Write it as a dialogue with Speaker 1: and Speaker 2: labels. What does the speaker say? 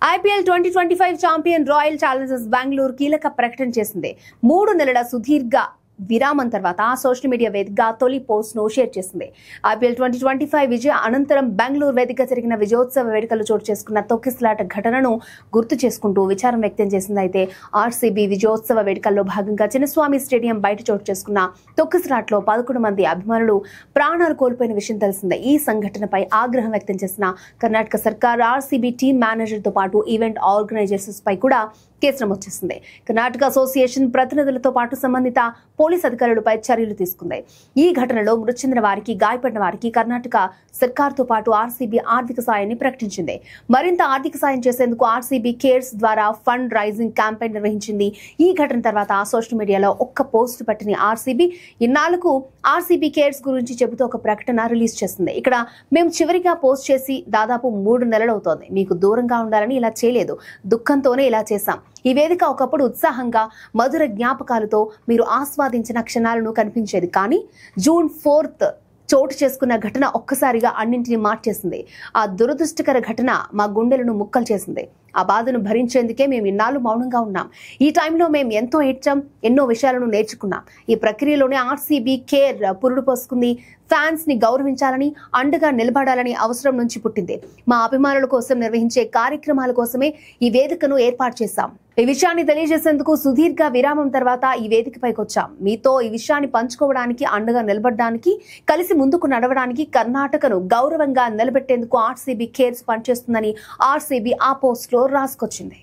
Speaker 1: IPL 2025 champion royal Challengers Bengaluru కీలక ప్రకటన చేసింది. 3 నెలల సుదీర్ఘ విరామం తర్వాత సోషల్ మీడియా వేదికగా తొలి పోస్ట్ ను షేర్ చేసింది. IPL 2025 విజయ అనంతరం బెంగళూరు వేదికగా జరిగిన విజయోత్సవ వేడుకలు చోటు చేసుకున్న తొక్కిసలాట ఘటనను గుర్తు చేసుకుంటూ విచారం వ్యక్తం చేసింది. అయితే RCB విజయోత్సవ వేడుకల్లో భాగంగా చిన్నస్వామి స్టేడియం బయట చోటు చేసుకున్న తొక్కిసలాటలో 11 మంది అభిమానులు ప్రాణాలు కోల్పోయిన విషయం తెలిసిందే. ఈ సంఘటనపై ఆగ్రహం వ్యక్తం చేసిన కర్ణాటక సర్కార్ RCB టీమ్ మేనేజర్ తో పాటు ఈవెంట్ ఆర్గనైజర్స్ పై కూడా కేసు నమోదు చేసింది. కర్ణాటక అసోసియేషన్ ప్రతినిధులతో పాటు సంబంధిత పోలీస్ అధికారులపై చర్యలు తీసుకుంది. ఈ ఘటనలో మృతి చెందిన వారికి, గాయపడిన వారికి కర్ణాటక సర్కార్తో పాటు RCB ఆర్థిక సాయాన్ని ప్రకటించింది. మరింత ఆర్థిక సాయం చేసేందుకు RCB కేర్స్ ద్వారా ఫండ్ రైజింగ్ క్యాంపెయిన్ నిర్వహించింది. ఈ ఘటన తర్వాత సోషల్ మీడియాలో ఒక్క పోస్ట్ పెట్టిన RCB ఇన్నాళ్లకు RCB కేర్స్ గురించి చెబుతూ ఒక ప్రకటన రిలీజ్ చేసింది. ఇక్కడ మేము చివరిగా పోస్ట్ చేసి దాదాపు 3 నెలలు అవుతోంది. మీకు దూరంగా ఉండాలని ఇలా చేయలేదు, దుఃఖంతోనే ఇలా చేశాం. ఈ వేదిక ఒకప్పుడు ఉత్సాహంగా, మధుర జ్ఞాపకాలతో మీరు ఆస్వాదించిన క్షణాలను కనిపించేది. కానీ June 4th చోటు చేసుకున్న ఘటన ఒక్కసారిగా అన్నింటినీ మార్చేసింది. ఆ దురదృష్టకర ఘటన మా గుండెలను ముక్కలు చేసింది. ఆ బాధను భరించేందుకే మేము ఇన్నాళ్ళు మౌనంగా ఉన్నాం. ఈ టైంలో మేము ఎంతో ఏడ్చాం, ఎన్నో విషయాలను నేర్చుకున్నాం. ఈ ప్రక్రియలోనే RCB కేర్ పురుడు పోసుకుంది. ఫ్యాన్స్ ని గౌరవించాలని, అండగా నిలబడాలని అవసరం నుంచి పుట్టింది. మా అభిమానుల కోసం నిర్వహించే కార్యక్రమాల కోసమే ఈ వేదికను ఏర్పాటు చేశాం. ఈ విషయాన్ని తెలియజేసేందుకు సుదీర్ఘ విరామం తర్వాత ఈ వేదికపైకి వచ్చాం. మీతో ఈ విషయాన్ని పంచుకోవడానికి, అండగా నిలబడడానికి, కలిసి ముందుకు నడవడానికి, కర్ణాటకను గౌరవంగా నిలబెట్టేందుకు RCB కేర్స్ పనిచేస్తుందని RCB ఆ పోస్ట్ లో రాసుకొచ్చింది.